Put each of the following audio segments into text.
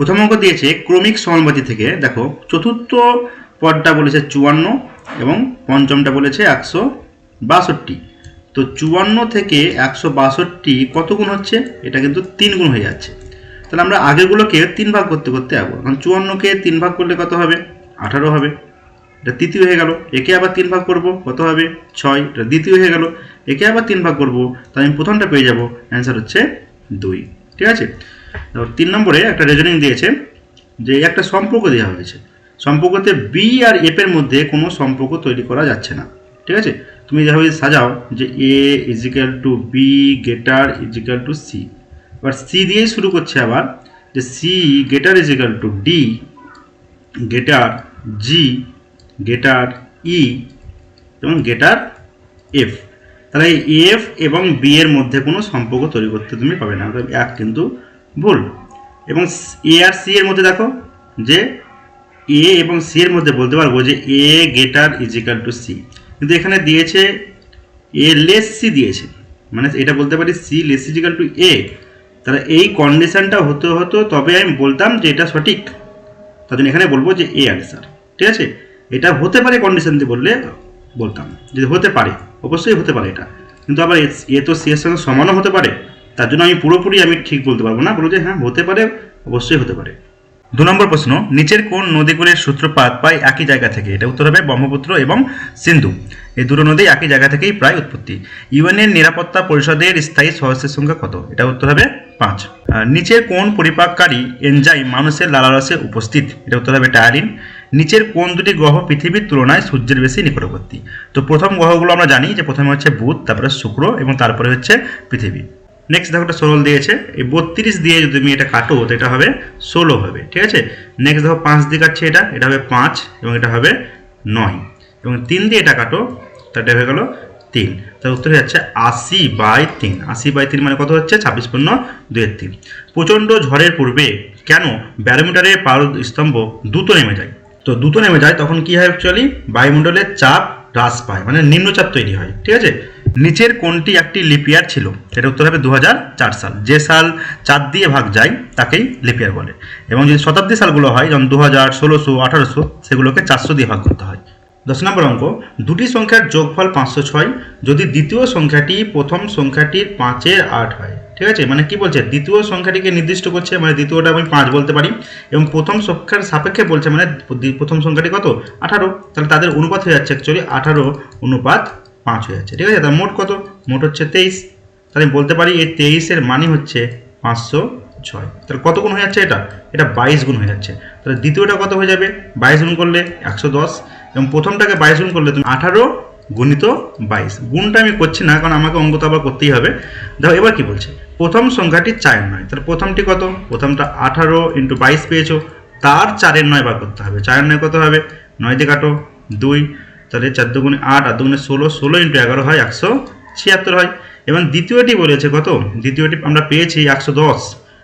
প্রথম অঙ্ক দিয়েছে ক্রমিক সমানুপাতি থেকে। দেখো চতুর্থ পদটা বলেছে 54 এবং পঞ্চমটা বলেছে 162। তো 54 থেকে 162 কত গুণ হচ্ছে? এটা কিন্তু 3 গুণ হয়ে যাচ্ছে। তাহলে আমরা আগেরগুলোকে 3 ভাগ করতে করতে যাবো। কারণ 54কে 3 ভাগ করলে কত হবে? 18 হবে। এটা তৃতীয় হয়ে গেল। একে আবার 3 ভাগ করব, কত হবে? 6। এটা দ্বিতীয় হয়ে গেল। একে আবার 3 ভাগ করব, তাহলে আমি প্রথমটা পেয়ে যাব। অ্যান্সার হচ্ছে 2। ঠিক আছে। 3 নম্বরে একটা রিজনিং দিয়েছে যে একটা সম্পর্ক দেওয়া হয়েছে। সম্পর্কতে বি আর এফ এর মধ্যে কোনো সম্পর্ক তৈরি করা যাচ্ছে না। ঠিক আছে। তুমি যেভাবে সাজাও যে A is equal to B greater is equal to C, এবার সি দিয়েই শুরু করছে আবার যে C greater is equal to D greater G greater E এবং গ্রেটার এফ। তাহলে এফ এবং বি এর মধ্যে কোনো সম্পর্ক তৈরি করতে তুমি পাবে না, এক কিন্তু ভুল। এবং এ আর সি এর মধ্যে দেখো যে এ এবং সি এর মধ্যে বলতে পারবো যে এ গ্রেটার ইজিক্যাল টু সি, কিন্তু এখানে দিয়েছে এ লেস সি দিয়েছে, মানে এটা বলতে পারি সি লেস ইজিক্যাল টু এ। তাহলে এই কন্ডিশনটা হতে হতো তবে আমি বলতাম যে এটা সঠিক, তার জন্য এখানে বলবো যে এ আনসার। ঠিক আছে। এটা হতে পারে কন্ডিশন দিয়ে বললে বলতাম যদি হতে পারে, অবশ্যই হতে পারে এটা, কিন্তু আবার এ তো সি এর সঙ্গে সমানও হতে পারে, তার জন্য আমি পুরোপুরি আমি ঠিক বলতে পারবো না, বলবো যে হ্যাঁ হতে পারে, অবশ্যই হতে পারে। 2 নম্বর প্রশ্ন, নিচের কোন নদীগুলির সূত্রপাত পায় একই জায়গা থেকে? এটা উত্তর হবে ব্রহ্মপুত্র এবং সিন্ধু। এই দুটো নদী একই জায়গা থেকেই প্রায় উৎপত্তি। ইউএনের নিরাপত্তা পরিষদের স্থায়ী সদস্যের সংখ্যা কত? এটা উত্তর হবে 5। নিচের কোন পরিপাককারী এনজাইম মানুষের লালারসে উপস্থিত? এটা উত্তর হবে টায়ারিন। নিচের কোন দুটি গ্রহ পৃথিবীর তুলনায় সূর্যের বেশি নিকটবর্তী? তো প্রথম গ্রহগুলো আমরা জানি যে প্রথমে হচ্ছে বুধ, তারপরে শুক্র এবং তারপরে হচ্ছে পৃথিবী। নেক্সট দেখো একটা 16 দিয়েছে, এই 32 দিয়ে যদি তুমি এটা কাটো তো এটা হবে 16 হবে। ঠিক আছে। নেক্সট দেখো 5 দিয়ে কাটছে, এটা হবে 5 এবং এটা হবে 9 এবং 3 দিয়ে এটা কাটো তো এটা হয়ে গেল 3। তার উত্তর হয়ে যাচ্ছে 80/3। 80/3 মানে কত হচ্ছে? 26/2/3। প্রচণ্ড ঝড়ের পূর্বে কেন ব্যারোমিটারের পারদ স্তম্ভ দ্রুত নেমে যায়? তো দ্রুত নেমে যায় তখন কি হয়? অ্যাকচুয়ালি বায়ুমণ্ডলের চাপ হ্রাস পায়, মানে নিম্নচাপ তৈরি হয়। ঠিক আছে। নিচের কোনটি একটি লিপিয়ার ছিল? এটা উত্তর হবে 2004 সাল। যে সাল 4 দিয়ে ভাগ যায় তাকেই লিপিয়ার বলে। এবং যদি শতাব্দী সালগুলো হয় যেমন 2000, 1600, 1800, সেগুলোকে 400 দিয়ে ভাগ করতে হয়। 10 নম্বর অঙ্ক, দুটি সংখ্যার যোগফল 506 যদি দ্বিতীয় সংখ্যাটি প্রথম সংখ্যাটির 5-এর 8 হয়। ঠিক আছে। মানে কি বলছে? দ্বিতীয় সংখ্যাটিকে নির্দিষ্ট করছে, মানে দ্বিতীয়টা আমি 5 বলতে পারি, এবং প্রথম সংখ্যার সাপেক্ষে বলছে, মানে প্রথম সংখ্যাটি কত? 18। তাহলে তাদের অনুপাত হয়ে যাচ্ছে অ্যাকচুয়ালি 18:5 হয়ে যাচ্ছে। ঠিক আছে। তার মোট কত? মোট হচ্ছে 23। তাহলে আমি বলতে পারি এই 23-এর মানই হচ্ছে 506। তাহলে কত গুণ হয়ে যাচ্ছে? এটা 22 গুণ হয়ে যাচ্ছে। তাহলে দ্বিতীয়টা কত হয়ে যাবে? 22 গুণ করলে 110 এবং প্রথমটাকে 22 গুণ করলে তুমি 18 গুণিত 22। গুণটা আমি করছি না কারণ আমাকে অঙ্ক তো আবার করতেই হবে। দেখো এবার কি বলছে? প্রথম সংখ্যাটি 4-এর 9। তাহলে প্রথমটি কত? প্রথমটা 18 × 22 পেয়েছো, তার 4-এর 9 বার করতে হবে। 4-এর 9 কত হবে? 9 দিয়ে কাটো 2, তাহলে 4 দুগুণে 8, 8 দুগুণে 16, 16 × 11 হয় 176 হয়। এবং দ্বিতীয়টি বলেছে কত? দ্বিতীয়টি আমরা পেয়েছি 110।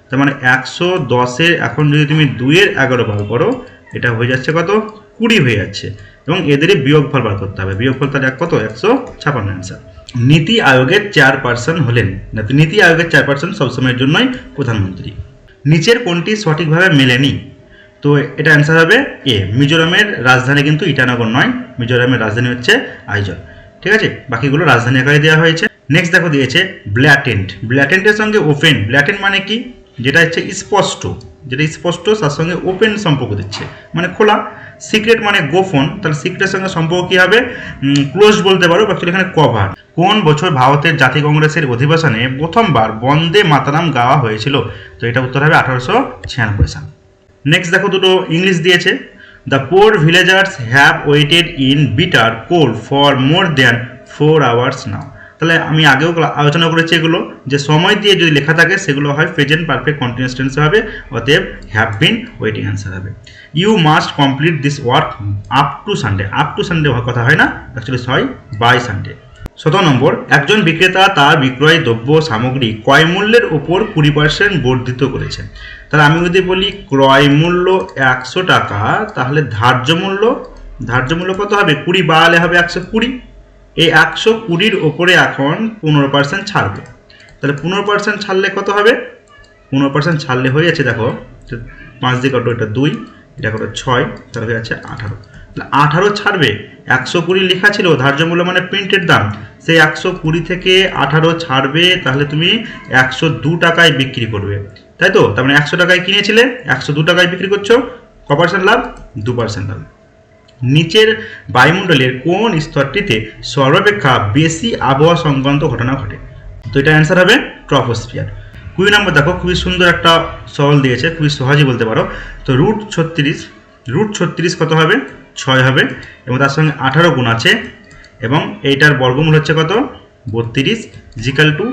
তার মানে 110-এর এখন যদি তুমি 2-এর 11 বার করো এটা হয়ে যাচ্ছে কত? 20 হয়ে যাচ্ছে। এবং এদেরই বিয়োগফল বার করতে হবে। বিয়োগফল তাহলে কত? 156 অ্যান্সার। নীতি আয়োগের চেয়ারপারসন হলেন? নীতি আয়োগের চেয়ারপারসন সবসময়ের জন্যই প্রধানমন্ত্রী। নিচের কোনটি সঠিকভাবে মেলেনি? তো এটা অ্যান্সার হবে এ। মিজোরামের রাজধানী কিন্তু ইটানগর নয়, মিজোরামের রাজধানী হচ্ছে আইজল। ঠিক আছে। বাকিগুলো রাজধানী আকারে দেওয়া হয়েছে। নেক্সট দেখো দিয়েছে ব্ল্যাটেন্ট। ব্ল্যাটেন্টের সঙ্গে ওপেন। ব্ল্যাটেন্ট মানে কি? যেটা হচ্ছে স্পষ্ট, যেটা স্পষ্ট তার সঙ্গে ওপেন সম্পর্ক দিচ্ছে, মানে খোলা। সিক্রেট মানে গোপন, তাহলে সিক্রেটের সঙ্গে সম্পর্ক কি হবে? ক্লোজ বলতে পারো, অ্যাকচুয়ালি এখানে কভার। কোন বছর ভারতের জাতীয় কংগ্রেসের অধিবেশনে প্রথমবার বন্দে মাতারাম গাওয়া হয়েছিল? তো এটা উত্তর হবে 1896 সাল। নেক্সট দেখো দুটো ইংলিশ দিয়েছে। The poor villagers have waited in bitter cold for more than 4 hours নাও। তাহলে আমি আগেও আলোচনা করেছি এগুলো, যে সময় দিয়ে যদি লেখা থাকে সেগুলো হয় প্রেজেন্ট পারফেক্ট কন্টিনিউয়াস টেন্সে হবে, অতএব হ্যাভ বিন ওয়েটিং অ্যান্সার হবে। You must complete this work up to Sunday. Up to Sunday কথা হয় না, অ্যাকচুয়ালি হয় বাই সানডে। 17 নম্বর, একজন বিক্রেতা তার বিক্রয় দ্রব্য সামগ্রী ক্রয় মূল্যের উপর 20% বর্ধিত করেছে। তাহলে আমি যদি বলি ক্রয় মূল্য 100 টাকা, তাহলে ধার্য মূল্য কত হবে? 20 বাড়ালে হবে 120। এই 120-র ওপরে এখন 15% ছাড়বে। তাহলে 15% ছাড়লে কত হবে? 15% ছাড়লে হয়ে যাচ্ছে, দেখো 5 দিয়ে কাটো, এটা 2, এটা কাটো 6, তাহলে হয়ে যাচ্ছে 18। তাহলে 18 ছাড়বে, 120 লেখা ছিল ধার্য মূল্য মানে প্রিন্টেড দাম, সেই 120 থেকে 18 ছাড়বে, তাহলে তুমি 102 টাকায় বিক্রি করবে, তাই তো? তার মানে 100 টাকায় কিনেছিলে, 102 টাকায় বিক্রি করছো, ক% লাভ? 2% লাভ। নিচের বায়ুমণ্ডলের কোন স্তরটিতে সর্বাপেক্ষা বেশি আবহাওয়া সংক্রান্ত ঘটনা ঘটে? তো এটা অ্যান্সার হবে ট্রপোস্ফিয়ার। 20 নম্বর দেখো, খুবই সুন্দর একটা সওয়াল দিয়েছে, খুবই সহজেই বলতে পারো। তো √36 কত হবে? 6 হবে, এবং তার সঙ্গে 18 গুণ আছে, এবং এইটার বর্গমূল হচ্ছে কত? 32 ইজিক্যাল টু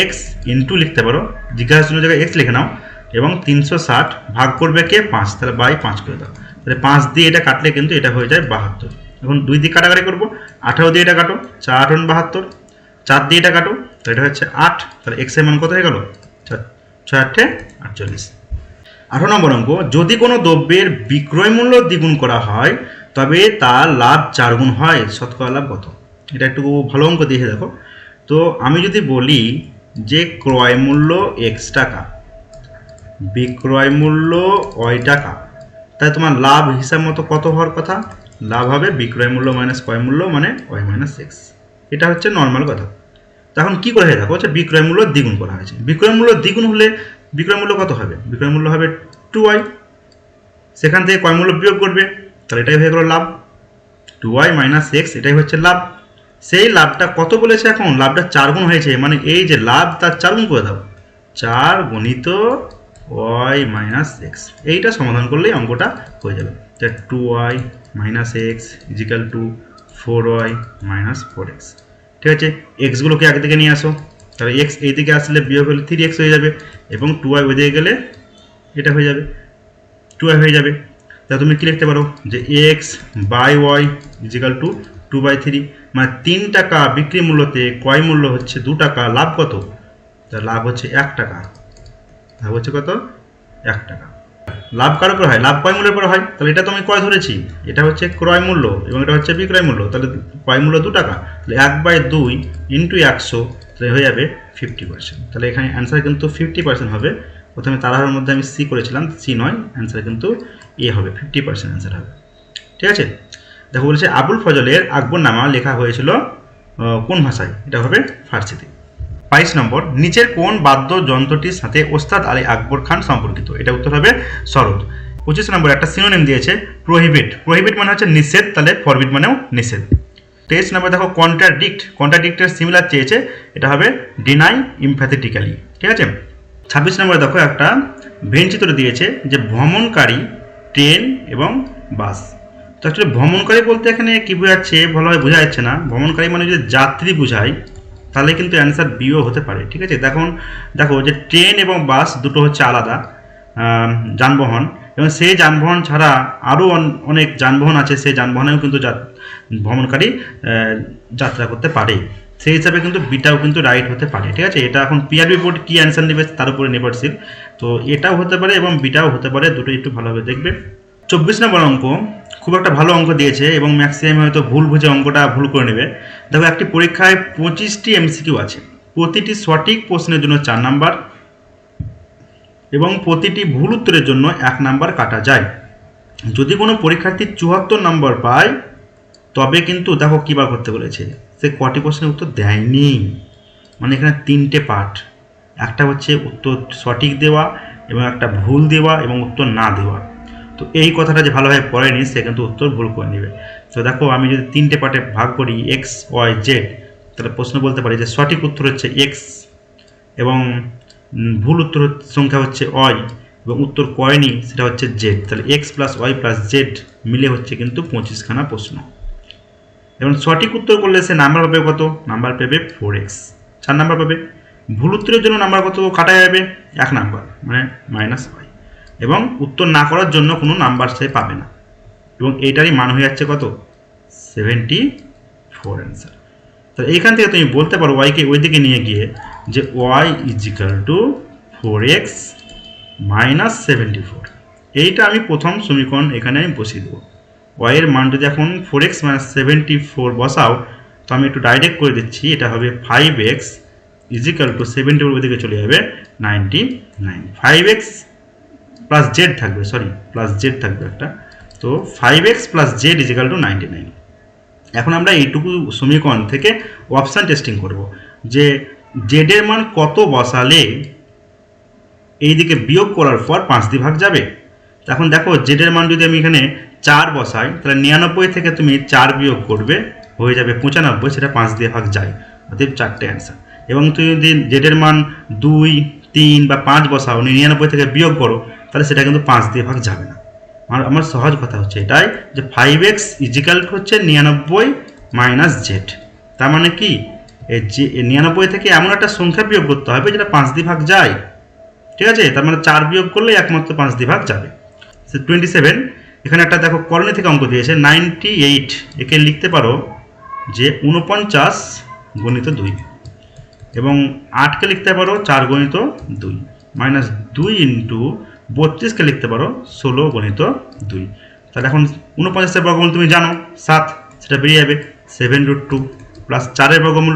এক্স ইন্টু লিখতে পারো, জিজ্ঞাসার জন্য জায়গায় এক্স লিখে নাও, এবং 360 ভাগ করবে কে? 5, তাহলে বাই 5 করে দাও। তাহলে 5 দিয়ে এটা কাটলে কিন্তু এটা হয়ে যায় 72। এখন 2 দিয়ে কাটাকাটি করবো, 18 দিয়ে এটা কাটো, 4 × 72, 4 দিয়ে এটা কাটো, তো এটা হচ্ছে 8, তাহলে এক্স এর মান কত হয়ে গেল? 6 × 8 = 48। 18 নম্বর অঙ্ক, যদি কোনো দ্রব্যের বিক্রয় মূল্য দ্বিগুণ করা হয় তবে তার লাভ 4 গুণ হয়, শতকরা লাভ কত? এটা একটু ভালো অঙ্ক দিয়ে দেখো। তো আমি যদি বলি যে ক্রয় মূল্য x টাকা, বিক্রয় মূল্য y টাকা, তাই তোমার লাভ হিসাব মতো কত হওয়ার কথা? লাভ হবে বিক্রয় মূল্য মাইনাস ক্রয় মূল্য মানে y - x। এটা হচ্ছে নর্মাল কথা। তখন কি করে হয়ে দেখো, হচ্ছে বিক্রয় মূল্য দ্বিগুণ করা হয়েছে, বিক্রয় মূল্য দ্বিগুণ হলে বিক্রয় মূল্য কত হবে? বিক্রয় মূল্য হবে 2y, সেখান থেকে ক্রয় মূল্য বিয়োগ করবে, তাহলে এটাই হয়ে গেল লাভ, 2y - x, এটাই হচ্ছে লাভ। সেই লাভটা কত বলেছে এখন? লাভটা 4 গুণ হয়েছে, মানে এই যে লাভ তার 4 গুণ করে দাও, 4 গুণিত y - x, এইটা সমাধান করলেই অঙ্কটা হয়ে যাবে। 2y - x is equal two 4y - 4x। ঠিক আছে, এক্সগুলোকে একদিকে নিয়ে আসো, তাহলে এক্স এইদিকে আসলে বিয়োগ হলে 3x হয়ে যাবে, এবং 2y ওইদিকে গেলে এটা হয়ে যাবে 2y হয়ে যাবে। তা তুমি কি লিখতে পারো যে x/y ইজিক্যাল টু 2/3, মানে 3 টাকা বিক্রি মূল্যতে ক্রয় মূল্য হচ্ছে 2 টাকা, লাভ কত? তার লাভ হচ্ছে 1 টাকা, লাভ হচ্ছে কত? 1 টাকা। লাভ কার উপর হয়? লাভ ক্রয় মূল্যের উপর হয়, তাহলে এটা তো আমি ক্রয় ধরেছি, এটা হচ্ছে ক্রয় মূল্য এবং এটা হচ্ছে বিক্রয় মূল্য, তাহলে ক্রয় মূল্য 2 টাকা, তাহলে 1/2 ইন্টু 100, তাহলে হয়ে যাবে 50%। তাহলে এখানে অ্যান্সার কিন্তু 50% হবে। প্রথমে তারার মধ্যে আমি সি করেছিলাম, সি নয়, অ্যান্সার কিন্তু এ হবে, 50% অ্যান্সার হবে। ঠিক আছে, দেখো বলেছে আবুল ফজলের আকবরনামা লেখা হয়েছিল কোন ভাষায়? এটা হবে ফার্সিতে। 22 নম্বর, নিচের কোন বাদ্যযন্ত্রটির সাথে ওস্তাদ আলী আকবর খান সম্পর্কিত? এটা উত্তর হবে সরোদ। 25 নম্বর, একটা সিনোনিম দিয়েছে প্রহিবিট, প্রহিবিট মানে হচ্ছে নিষেধ, তাহলে ফরবিট মানেও নিষেধ। 23 নম্বর দেখো কন্ট্রাডিক্ট, কন্ট্রাডিক্টের সিমিলার চেয়েছে, এটা হবে ডিনাই এমফ্যাথেটিক্যালি। ঠিক আছে, 26 নম্বরে দেখো একটা ভেন চিত্র দিয়েছে যে ভ্রমণকারী ট্রেন এবং বাস। তো অ্যাকচুয়ালি ভ্রমণকারী বলতে এখানে কী বোঝাচ্ছে ভালোভাবে বোঝা যাচ্ছে না, ভ্রমণকারী মানে যদি যাত্রী বোঝায় তাহলে কিন্তু অ্যান্সার বিও হতে পারে। ঠিক আছে, দেখো যে ট্রেন এবং বাস দুটো হচ্ছে আলাদা যানবাহন, এবং সেই যানবাহন ছাড়া আরও অনেক যানবাহন আছে, সেই যানবাহনেও কিন্তু ভ্রমণকারী যাত্রা করতে পারে, সেই হিসাবে কিন্তু বিটাও কিন্তু রাইট হতে পারে। ঠিক আছে, এটা এখন পিআরবি বোর্ড কী অ্যান্সার নেবে তার উপরে নির্ভরশীল, তো এটাও হতে পারে এবং বিটাও হতে পারে, দুটো একটু ভালোভাবে দেখবে। 24 নম্বর অঙ্ক খুব একটা ভালো অঙ্ক দিয়েছে এবং ম্যাক্সিমাম হয়তো ভুল বুঝে অঙ্কটা ভুল করে নেবে। দেখো একটি পরীক্ষায় 25টি এমসিকিউ আছে, প্রতিটি সঠিক প্রশ্নের জন্য 4 নাম্বার এবং প্রতিটি ভুল উত্তরের জন্য 1 নাম্বার কাটা যায়। যদি কোনো পরীক্ষার্থী 74 নম্বর পায় তবে কিন্তু দেখো কী বার করতে বলেছে, সে কটি প্রশ্নের উত্তর দেয়নি, মানে এখানে 3টে পার্ট, একটা হচ্ছে উত্তর সঠিক দেওয়া এবং একটা ভুল দেওয়া এবং উত্তর না দেওয়া। তো এই কথাটা যে ভালোভাবে পড়েনি সে কিন্তু উত্তর ভুল করে নেবে। তো দেখো আমি যদি 3টে পার্টে ভাগ করি এক্স ওয়াই জেড, তাহলে প্রশ্ন বলতে পারি যে সঠিক উত্তর হচ্ছে এক্স এবং ভুল উত্তর সংখ্যা হচ্ছে ওয়াই এবং উত্তর করেনি সেটা হচ্ছে জেড, তাহলে X plus Y plus Z মিলে হচ্ছে কিন্তু 25খানা প্রশ্ন। এবং সঠিক উত্তর করলে সে নাম্বার পাবে কত? নাম্বার পাবে 4x, 4 নাম্বার পাবে। ভুল উত্তরের জন্য নাম্বার কত কাটা যাবে? 1 নাম্বার, মানে -y, এবং উত্তর না করার জন্য কোনো নাম্বার সে পাবে না, এবং এইটারই মান হয়ে যাচ্ছে কত? 74 অ্যান্সার। তাহলে এইখান থেকে তুমি বলতে পারো ওয়াইকে ওই দিকে নিয়ে গিয়ে যে y = 4x - 74। এইটা আমি প্রথম সমীকরণ এখানে আমি বসিয়ে দেবো। y এর মান যদি এখন 4x - 74 বসাও, তো আমি একটু ডাইরেক্ট করে দিচ্ছি, এটা হবে 5x ইজিক্যাল টু 70 ওইদিকে চলে যাবে 99। 5x প্লাস জেড থাকবে, সরি প্লাস জেড থাকবে একটা, তো 5x plus Z is equal two 99। এখন আমরা এইটুকু সমীকরণ থেকে অপশান টেস্টিং করব যে জেডের মান কত বসালে এইদিকে বিয়োগ করার পর 5 দিয়ে ভাগ যাবে। এখন দেখো জেডের মান যদি আমি এখানে 4 বসাই, তাহলে 99 থেকে তুমি 4 বিয়োগ করবে, হয়ে যাবে 95, সেটা 5 দিয়ে ভাগ যায়, অতএব 4টে অ্যান্সার। এবং তুমি যদি জেডের মান 2, 3 বা 5 বসাও, 99 থেকে বিয়োগ করো, তাহলে সেটা কিন্তু 5 দিয়ে ভাগ যাবে না। আমার সহজ কথা হচ্ছে এটাই যে 5x ইজিক্যাল হচ্ছে 99 মাইনাস জেড। তার মানে কি, যে 99 থেকে এমন একটা সংখ্যা বিয়োগ করতে হবে যেটা 5 দিয়ে ভাগ যায়, ঠিক আছে? তার মানে 4 বিয়োগ করলে একমাত্র 5 দিয়ে ভাগ যাবে। 27 এখানে একটা দেখো করণী থেকে অঙ্ক দিয়েছে 98, একে লিখতে পারো যে 49 গণিত 2, এবং 8কে লিখতে পারো 4 গণিত 2, মাইনাস 2 ইন্টু 32কে লিখতে পারো 16 গণিত 2। তাহলে এখন 49-এর বর্গমূল তুমি জানো 7, সেটা বেরিয়ে যাবে 7√2, প্লাস 4-এর বর্গমূল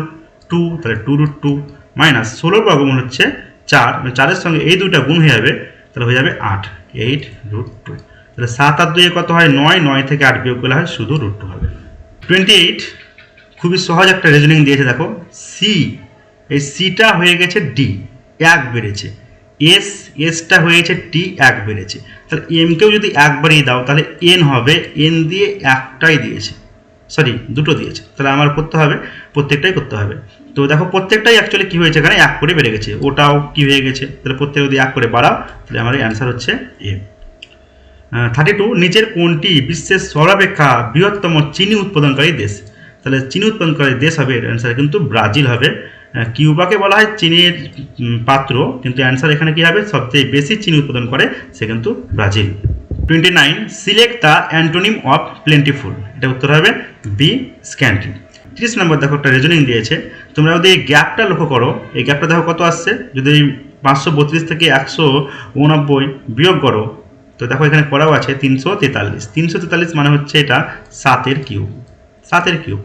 2, তাহলে 2√2, মাইনাস 16 বর্গমূল হচ্ছে 4, 4-এর সঙ্গে এই দুইটা গুণ হয়ে যাবে, তাহলে হয়ে যাবে 8, 8√2। তাহলে 7 আর 2 কত হয় 9, 9 থেকে 8 বিয়োগ করলে হয় শুধু √2 হবে। 28 খুবই সহজ একটা রিজনিং দিয়েছে, দেখো সি, এই সিটা হয়ে গেছে ডি, 1 বেড়েছে, এসটা হয়েছে টি, 1 বেড়েছে, তাহলে এমকেও যদি 1 বাড়িয়ে দাও তাহলে এন হবে, এন দিয়ে একটাই দিয়েছে, সরি দুটো দিয়েছে, তাহলে আমার করতে হবে প্রত্যেকটাই করতে হবে। তো দেখো প্রত্যেকটাই অ্যাকচুয়ালি কী হয়েছে, এখানে 1 করে বেড়ে গেছে, ওটাও কি হয়ে গেছে, তাহলে প্রত্যেক যদি 1 করে বাড়াও তাহলে আমার অ্যান্সার হচ্ছে এ। 32 নিচের কোনটি বিশ্বের সর্বাপেক্ষা বৃহত্তম চিনি উৎপাদনকারী দেশ? তাহলে চিনি উৎপাদনকারী দেশ হবে, এর অ্যান্সার কিন্তু ব্রাজিল হবে। কিউবাকে বলা হয় চিনির পাত্র, কিন্তু অ্যান্সার এখানে কি হবে, সবচেয়ে বেশি চিনি উৎপাদন করে সে কিন্তু Brazil. 29 select the antonym of plentiful, এটা উত্তর হবে বি স্ক্যান্টি। 30 নম্বর দেখো একটা রিজনিং দিয়েছে, তোমরা যদি এই গ্যাপটা লক্ষ্য করো, এই গ্যাপটা দেখো কত আসছে, যদি 532 থেকে 189 বিয়োগ করো, তো দেখো এখানে করাও আছে 343, 343 মানে হচ্ছে এটা 7-এর কিউব, 7-এর কিউব।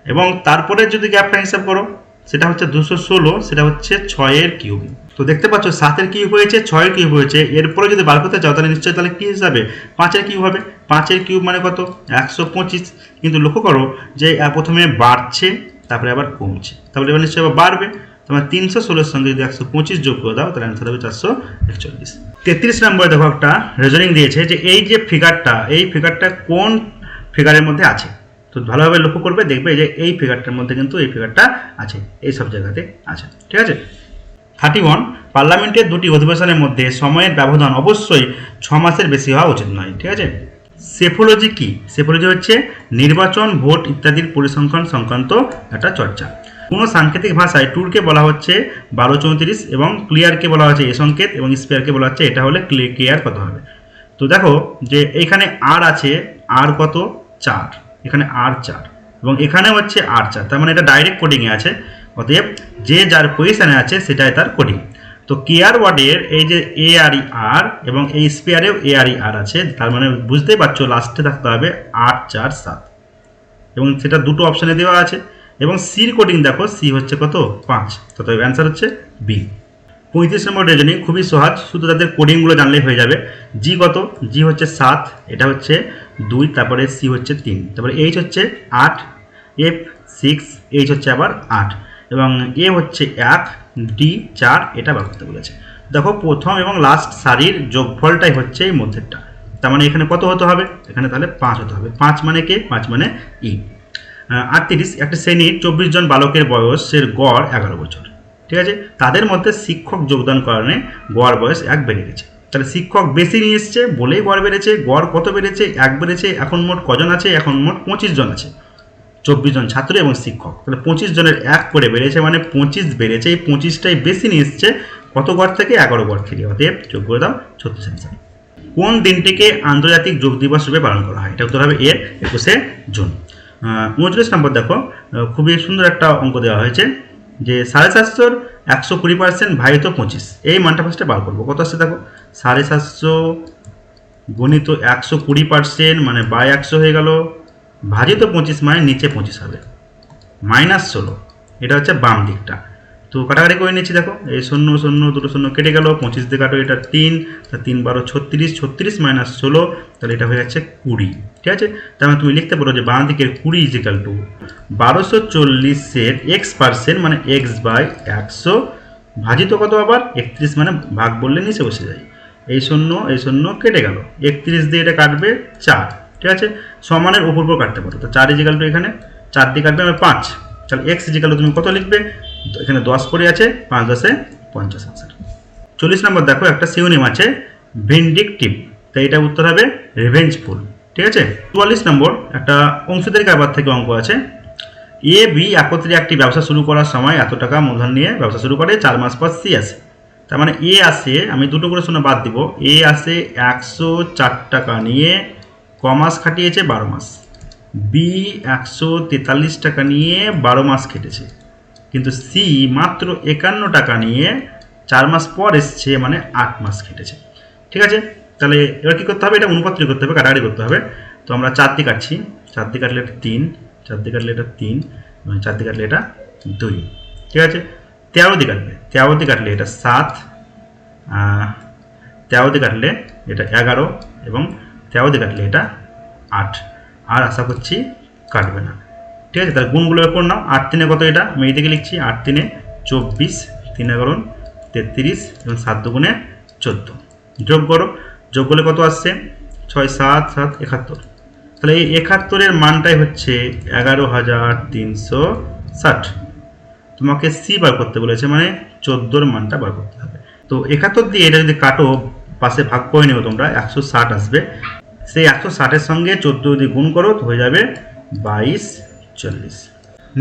এবং তারপরে যদি গ্যাপটা হিসাব করো সেটা হচ্ছে 216, সেটা হচ্ছে 6-এর কিউব। তো দেখতে পাচ্ছ 7-এর কিউব হয়েছে, 6-এর কিউব হয়েছে, এরপরে যদি বার করতে চাও তাহলে নিশ্চয়ই তাহলে কী হিসাবে 5-এর কিউব হবে, 5-এর কিউব মানে কত 125। কিন্তু লক্ষ্য করো যে প্রথমে বাড়ছে তারপরে আবার কমছে, তারপরে এবার নিশ্চয়ই আবার বাড়বে, তোমার 316-এর সঙ্গে যদি 125 যোগ করে দাও তাহলে অ্যান্সার হবে 441। 33 নম্বরে দেখো একটা রিজনিং দিয়েছে যে এই যে ফিগারটা, এই ফিগারটা কোন ফিগারের মধ্যে আছে, তো ভালোভাবে লক্ষ্য করবে, দেখবে যে এই ফিগারটার মধ্যে কিন্তু এই ফিগারটা আছে, এই সব জায়গাতে আছে, ঠিক আছে? 31 পার্লামেন্টের দুটি অধিবেশনের মধ্যে সময়ের ব্যবধান অবশ্যই 6 মাসের বেশি হওয়া উচিত নয়, ঠিক আছে? সেফোলজি কি? সেফোলজি হচ্ছে নির্বাচন, ভোট ইত্যাদির পরিসংখ্যান সংক্রান্ত একটা চর্চা। কোনো সাংকেতিক ভাষায় টুরকে বলা হচ্ছে 1234 এবং ক্লিয়ারকে বলা হচ্ছে এ সংকেত এবং স্পেয়ারকে বলা হচ্ছে এটা হলে ক্লিয়ার কত হবে। তো দেখো যে এইখানে আর আছে, আর কত 4, এখানে আর 4 এবং এখানে হচ্ছে আর 4, তার মানে এটা ডাইরেক্ট কোডিংয়ে আছে, অতএব যে যার পজিশানে আছে সেটাই তার কোডিং। তো কেয়ার ওয়ার্ডের এই যে এ আর ই আর এবং এই স্পেয়ারেও এ আর ই আর আছে, তার মানে বুঝতেই পারছো লাস্টে থাকতে হবে 8, 4, 7 এবং সেটা দুটো অপশানে দেওয়া আছে। এবং সির কোডিং দেখো, সি হচ্ছে কত 5, তবে অ্যান্সার হচ্ছে বি। 35 নম্বর রিজনিং খুবই সহজ, শুধু তাদের কোডিংগুলো জানলেই হয়ে যাবে। জি কত, জি হচ্ছে 7, এটা হচ্ছে 2, তারপরে সি হচ্ছে 3, তারপরে এইচ হচ্ছে 8, এফ 6, এইচ হচ্ছে আবার 8 এবং এ হচ্ছে 1, ডি 4, এটা বার করতে বলেছে। দেখো প্রথম এবং লাস্ট সারির যোগফলটাই হচ্ছে এই মধ্যেরটা, তার মানে এখানে কত হতে হবে, এখানে তাহলে 5 হতে হবে। 5 মানে কে, 5 মানে ই। 38 একটা শ্রেণীর 24 জন বালকের বয়সের গড় 11 বছর, ঠিক আছে? তাদের মধ্যে শিক্ষক যোগদান কারণে গড় বয়স 1 বেড়ে গেছে, তাহলে শিক্ষক বেশি নিয়ে এসছে বলেই গড় বেড়েছে। গড় কত বেড়েছে, 1 বেড়েছে। এখন মোট কজন আছে, এখন মোট 25 জন আছে, 24 জন ছাত্র এবং শিক্ষক, তাহলে 25 জনের 1 করে বেড়েছে, মানে 25 বেড়েছে। এই 25টাই বেশি নিয়ে এসছে কত গড় থেকে, 11 গড় থেকে, অতএব যোগ করে দাও 36 অ্যান্সার। কোন দিনটিকে আন্তর্জাতিক যোগ দিবস রূপে পালন করা হয়, এটা উত্তর হবে এর 21শে জুন। 39 নম্বর দেখো খুবই সুন্দর একটা অঙ্ক দেওয়া হয়েছে যে 750 120% ভাজিত 25, এই মানটা ফার্স্টে বার করবো। কত আসছে দেখো, 750 গণিত 120% মানে বাই 100 হয়ে গেল, ভাজিত 25 মানে নিচে 25 হবে, -16, এটা হচ্ছে বাম দিকটা। তো কাটাকাটি করে নিচ্ছি, দেখো এই 0 0 দুটো 0 কেটে গেল, 25 দিয়ে কাটো, এটা 3, 3 12 36, 36 মাইনাস 16, তাহলে এটা হয়ে যাচ্ছে 20। ঠিক আছে, তার মানে তুমি লিখতে পারো যে বাঁ দিকের 20 ইজিক্যাল টু 1240-এর x% মানে x বাই 100 ভাজিত কত আবার 31 মানে ভাগ বললে নিচে বসে যায়। এই 0 কেটে গেল, 31 দিয়ে এটা কাটবে 4। ঠিক আছে, সমানের উপর উপর কাটতে পারো, তো 4 ইজিক্যাল টু এখানে 4 দিয়ে কাটবে আমি 5, তাহলে x ইজিক্যাল টু তুমি কত লিখবে, এখানে 10 পড়ে আছে, 5 10 50 আনসার। 40 নম্বর দেখো একটা সিনোনিম আছে ভিন্ডিকটিভ, তাই এটা উত্তর হবে রিভেঞ্জফুল। ঠিক আছে, 44 নম্বর একটা অংশীদারি কারবার থেকে অঙ্ক আছে। এ বি একত্রে একটি ব্যবসা শুরু করার সময় এত টাকা মূলধন নিয়ে ব্যবসা শুরু করে, 4 মাস পর সি আসে। তার মানে এ আসে, আমি দুটো করে শূন্য বাদ দিব, এ আসে 104 টাকা নিয়ে ক মাস খাটিয়েছে, 12 মাস। বি 143 টাকা নিয়ে 12 মাস খেটেছে, কিন্তু সি মাত্র 51 টাকা নিয়ে 4 মাস পর এসছে, মানে 8 মাস খেটেছে। ঠিক আছে, তাহলে এবার কী করতে হবে, এটা অনুপাত্র করতে হবে, কাটাকাটি করতে হবে। তো আমরা 4 দিয়ে কাটছি, 4 দিয়ে কাটলে এটা 3, 4 দিয়ে কাটলে এটা 3, এবং 4 দিয়ে কাটলে এটা 2। ঠিক আছে, 13 দিয়ে কাটবে, 13 দিয়ে কাটলে এটা 7, 13 দিয়ে কাটলে এটা 11, এবং 13 দিয়ে কাটলে এটা 8। আর আশা করছি কাটবে না। ঠিক আছে, তাহলে গুণগুলো করে নাও। 8 3 কত, এটা আমি এই দিকে লিখছি, 8 3 24, 3 11 33, এবং 7 2 14। যোগ করো, যোগ করলে কত আসছে, 6 7 7 71। তাহলে এই 71-এর মানটাই হচ্ছে 11,360। তোমাকে সি বার করতে বলেছে, মানে 14-এর মানটা বার করতে হবে। তো 71 দিয়ে এটা যদি কাটো, পাশে ভাগ করে নেবো তোমরা, 160 আসবে। সেই 160-এর সঙ্গে 14 যদি গুণ করো তো হয়ে যাবে 22 40।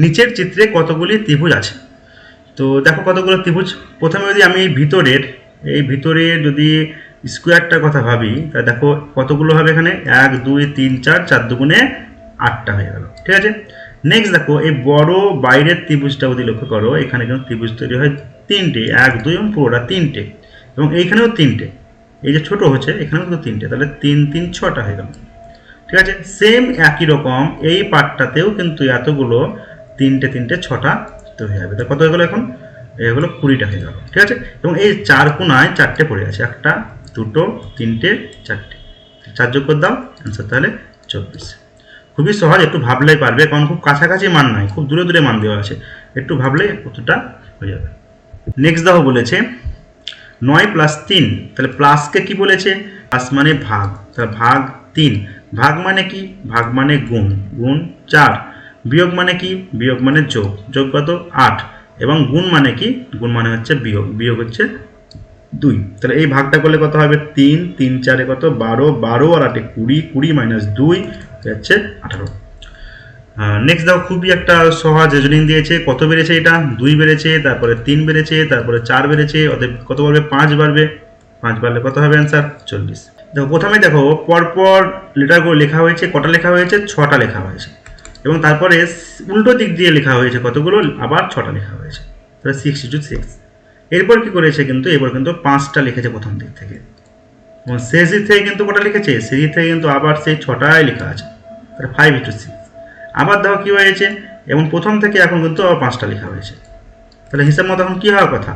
নিচের চিত্রে কতগুলি ত্রিভুজ আছে, তো দেখো কতগুলো ত্রিভুজ। প্রথমে যদি আমি এই ভিতরের যদি স্কোয়ারটার কথা ভাবি, তাহলে দেখো কতগুলো হবে এখানে, 1 2 3 4, 4 দুগুণে 8টা হয়ে গেল। ঠিক আছে, নেক্সট দেখো এই বড় বাইরের ত্রিভুজটা যদি লক্ষ্য করো, এখানে কিন্তু ত্রিভুজ তৈরি হয় 3টে, 1 2 এবং পুরোটা 3টে, এবং এইখানেও 3টে, এই যে ছোট হচ্ছে এখানেও কিন্তু 3টে, তাহলে 3 3 6টা হয়ে গেল। ঠিক আছে, সেম একই রকম এই পার্টটাতেও কিন্তু এতগুলো 3টে 3টে 6টা তো হয়ে যাবে। তো কত হয়ে গেলো, এখন এগুলো 20টা হয়ে গেল। ঠিক আছে, এবং এই 4 কোণায় 4টে পড়ে আছে, 1 2 3 4টে, 4 যোগ করে দাও, অ্যান্সার তাহলে 24। খুবই সহজ, একটু ভাবলেই পারবে, কারণ খুব কাছাকাছি মান নয়, খুব দূরে দূরে মান দেওয়া আছে, একটু ভাবলেই কতটা হয়ে যাবে। নেক্সট দেখো বলেছে 9 + 3, তাহলে প্লাসকে কি বলেছে, প্লাস মানে ভাগ, তাহলে ভাগ 3, ভাগ মানে কি, ভাগ মানে গুণ, গুণ 4, বিয়োগ মানে কি, বিয়োগ মানে যোগ, যোগ কত 8, এবং গুণ মানে কি, গুণ মানে হচ্ছে বিয়োগ, বিয়োগ হচ্ছে 2। তাহলে এই ভাগটা করলে কত হবে, 3 3 4 কত 12, 12 আর 8 20, 20 মাইনাস 2 হচ্ছে 18। নেক্সট দেখো খুবই একটা সহজ রিজনিং দিয়েছে, কত বেড়েছে, এটা 2 বেড়েছে, তারপরে 3 বেড়েছে, তারপরে 4 বেড়েছে, অতএব কত বাড়বে, 5 বাড়বে, 5 বাড়লে কত হবে, অ্যান্সার 40। দেখো প্রথমে দেখো পরপর লেটারগুলো লেখা হয়েছে, কটা লেখা হয়েছে, 6টা লেখা হয়েছে, এবং তারপরে উল্টো দিক দিয়ে লেখা হয়েছে কতগুলো, আবার 6টা লেখা হয়েছে, তাহলে 6 × 6। এরপর কি করেছে, কিন্তু এবার কিন্তু 5টা লিখেছে প্রথম দিক থেকে, এবং শেষ দিক থেকে কিন্তু কটা লিখেছে, শেষ দিক থেকে কিন্তু আবার সেই 6টাই লেখা আছে, তাহলে 5 × 6। আবার দেখো কী হয়েছে, এবং প্রথম থেকে এখন কিন্তু আবার 5টা লেখা হয়েছে, তাহলে হিসাব মতো এখন কী হওয়ার কথা,